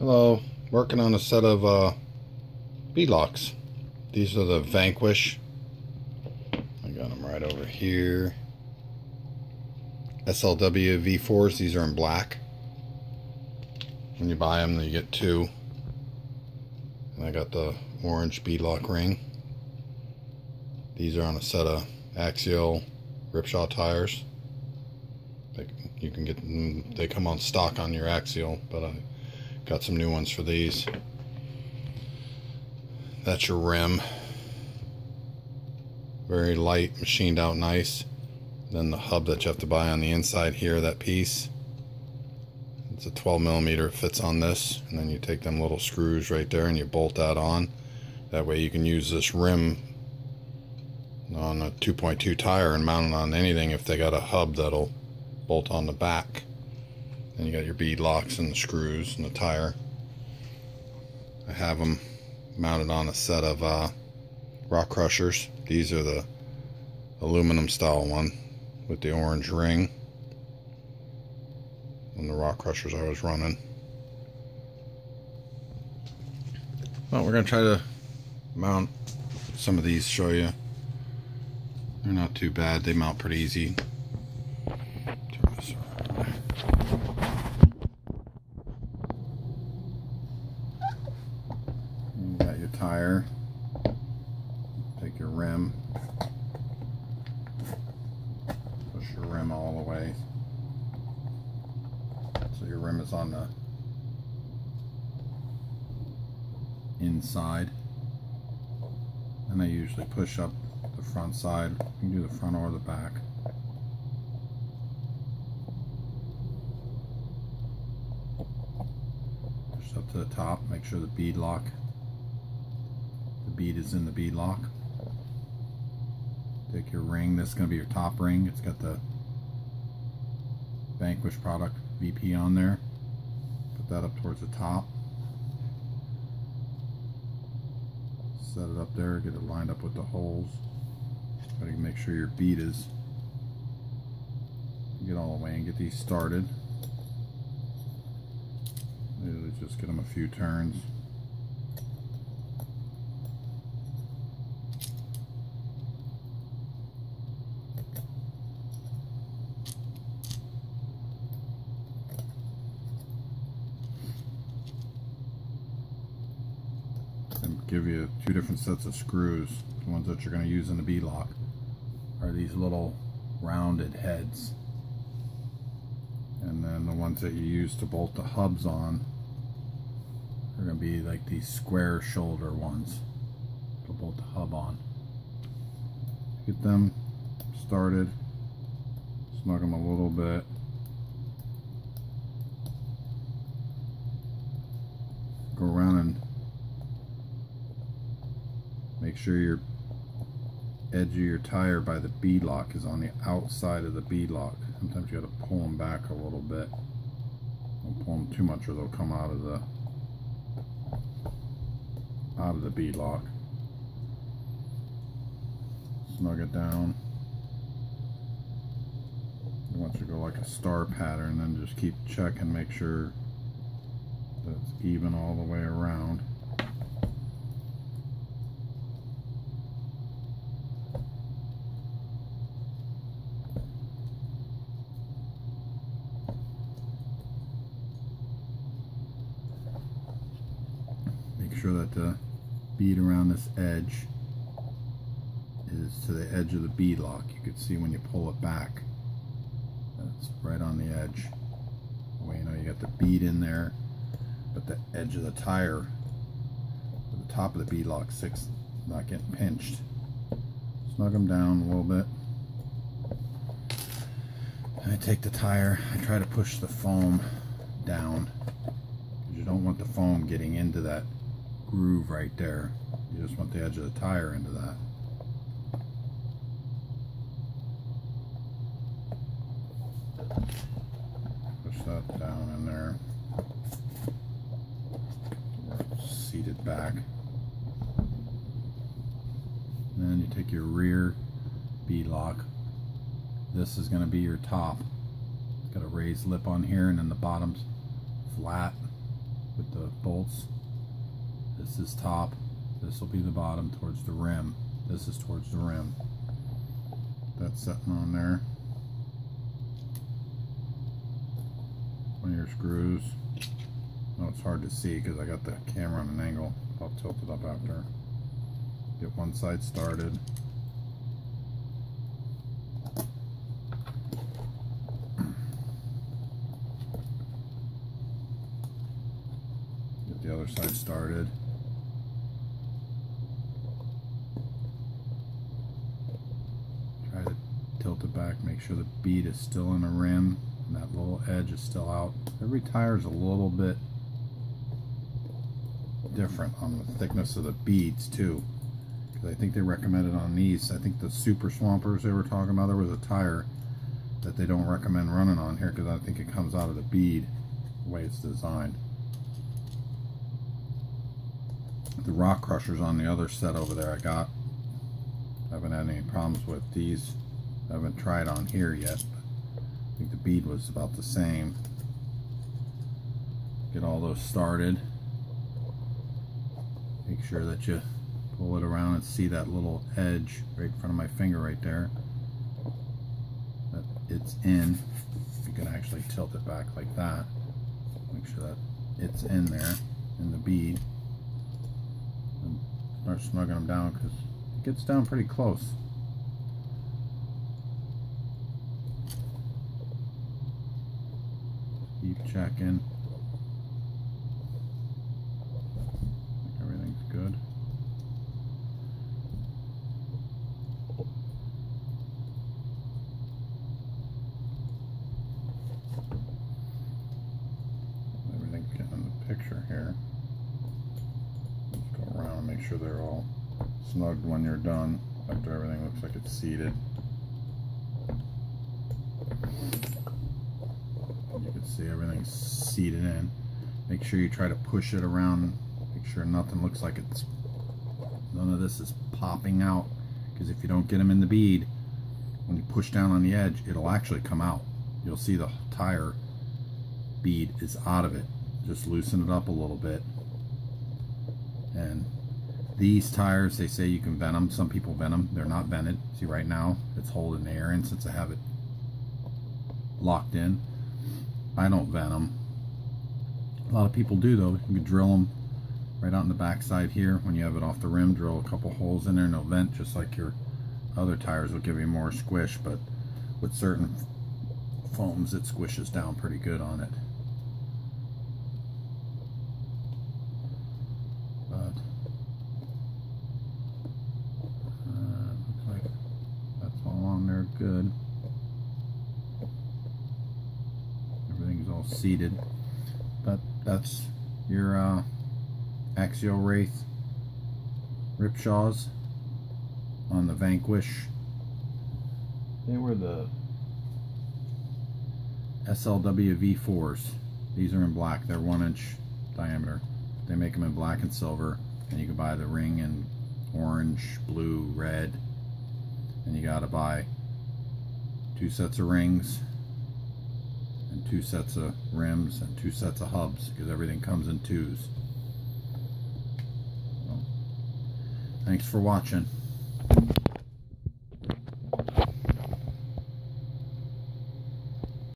Hello, working on a set of bead locks. These are the Vanquish. I got them right over here. SLW V4s. These are in black. When you buy them, you get two. And I got the orange bead lock ring. These are on a set of Axial Rip Saw tires. You can get them, they come on stock on your Axial, but I got some new ones for these. That's your rim. Very light, machined out nice. Then the hub that you have to buy on the inside here, that piece. It's a 12mm, it fits on this. And then you take them little screws right there and you bolt that on. That way you can use this rim on a 2.2 tire and mount it on anything if they got a hub that'll bolt on the back. Then you got your bead locks and the screws and the tire. I have them mounted on a set of rock crushers. These are the aluminum style one with the orange ring. And the rock crushers I was running. Well, we're going to try to mount some of these, show you. They're not too bad. They mount pretty easy. Turn this around. You got your tire. Take your rim. Push your rim all the way. So your rim is on the inside. And I usually push up the front side. You can do the front or the back. Push up to the top, make sure the bead lock, the bead is in the bead lock. Take your ring, this is going to be your top ring. It's got the Vanquish product VP on there. Put that up towards the top. Set it up there, get it lined up with the holes. Try to make sure your bead is, get all the way and get these started. Usually just get them a few turns. And give you two different sets of screws. The ones that you're going to use in the bead lock are these little rounded heads, and then the ones that you use to bolt the hubs on are going to be like these square shoulder ones to bolt the hub on. Get them started, snug them a little bit. Go around and make sure your edge of your tire by the bead lock is on the outside of the bead lock. Sometimes you got to pull them back a little bit. Don't pull them too much or they'll come out of the bead lock. Snug it down. You want to go like a star pattern, then just keep checking, make sure that it's even all the way around. Make sure that the bead around this edge is to the edge of the bead lock. You can see when you pull it back, that's right on the edge. Well, you know, you got the bead in there, but the edge of the tire, the top of the bead lock, not getting pinched. Snug them down a little bit. I take the tire, I try to push the foam down, because you don't want the foam getting into that groove right there. You just want the edge of the tire into that. Push that down in there. Seated back. And then you take your rear bead lock. This is going to be your top. It's got a raised lip on here, and then the bottom's flat. with the bolts. This is top, this will be the bottom towards the rim. This is towards the rim. That's sitting on there. One of your screws. No, it's hard to see because I got the camera on an angle. I'll tilt it up after. Get one side started. Get the other side started. Try to tilt it back, make sure the bead is still in the rim and that little edge is still out. Every tire is a little bit different on the thickness of the beads too, because I think they recommended on these, I think the Super Swampers they were talking about, there was a tire that they don't recommend running on here because I think it comes out of the bead the way it's designed. The rock crushers on the other set over there I haven't had any problems with these. I haven't tried on here yet, but I think the bead was about the same. Get all those started. Make sure that you pull it around and see that little edge right in front of my finger right there. That it's in. You can actually tilt it back like that. Make sure that it's in there, in the bead. And start snugging them down because it gets down pretty close. Keep checking. Good. Everything's getting in the picture here. Let's go around and make sure they're all snugged when you're done, after everything looks like it's seated. You can see everything's seated in. Make sure you try to push it around. Make sure nothing looks like it's, none of this is popping out, because if you don't get them in the bead, when you push down on the edge, it'll actually come out. You'll see the tire bead is out of it. Just loosen it up a little bit. And these tires, they say you can vent them. Some people vent them. They're not vented. See, right now it's holding the air in since I have it locked in. I don't vent them. A lot of people do though. You can drill them right out in the back side here. When you have it off the rim, drill a couple holes in there and they'll vent just like your other tires will give you more squish, but with certain foams it squishes down pretty good on it. But looks like that's all on there good. Everything's all seated. But that's your Axial Wraith Rip Saws on the Vanquish. They were the SLW V4s. These are in black. They're 1-inch diameter. They make them in black and silver, and you can buy the ring in orange, blue, red, and you gotta buy 2 sets of rings and 2 sets of rims and 2 sets of hubs, because everything comes in 2s. Thanks for watching.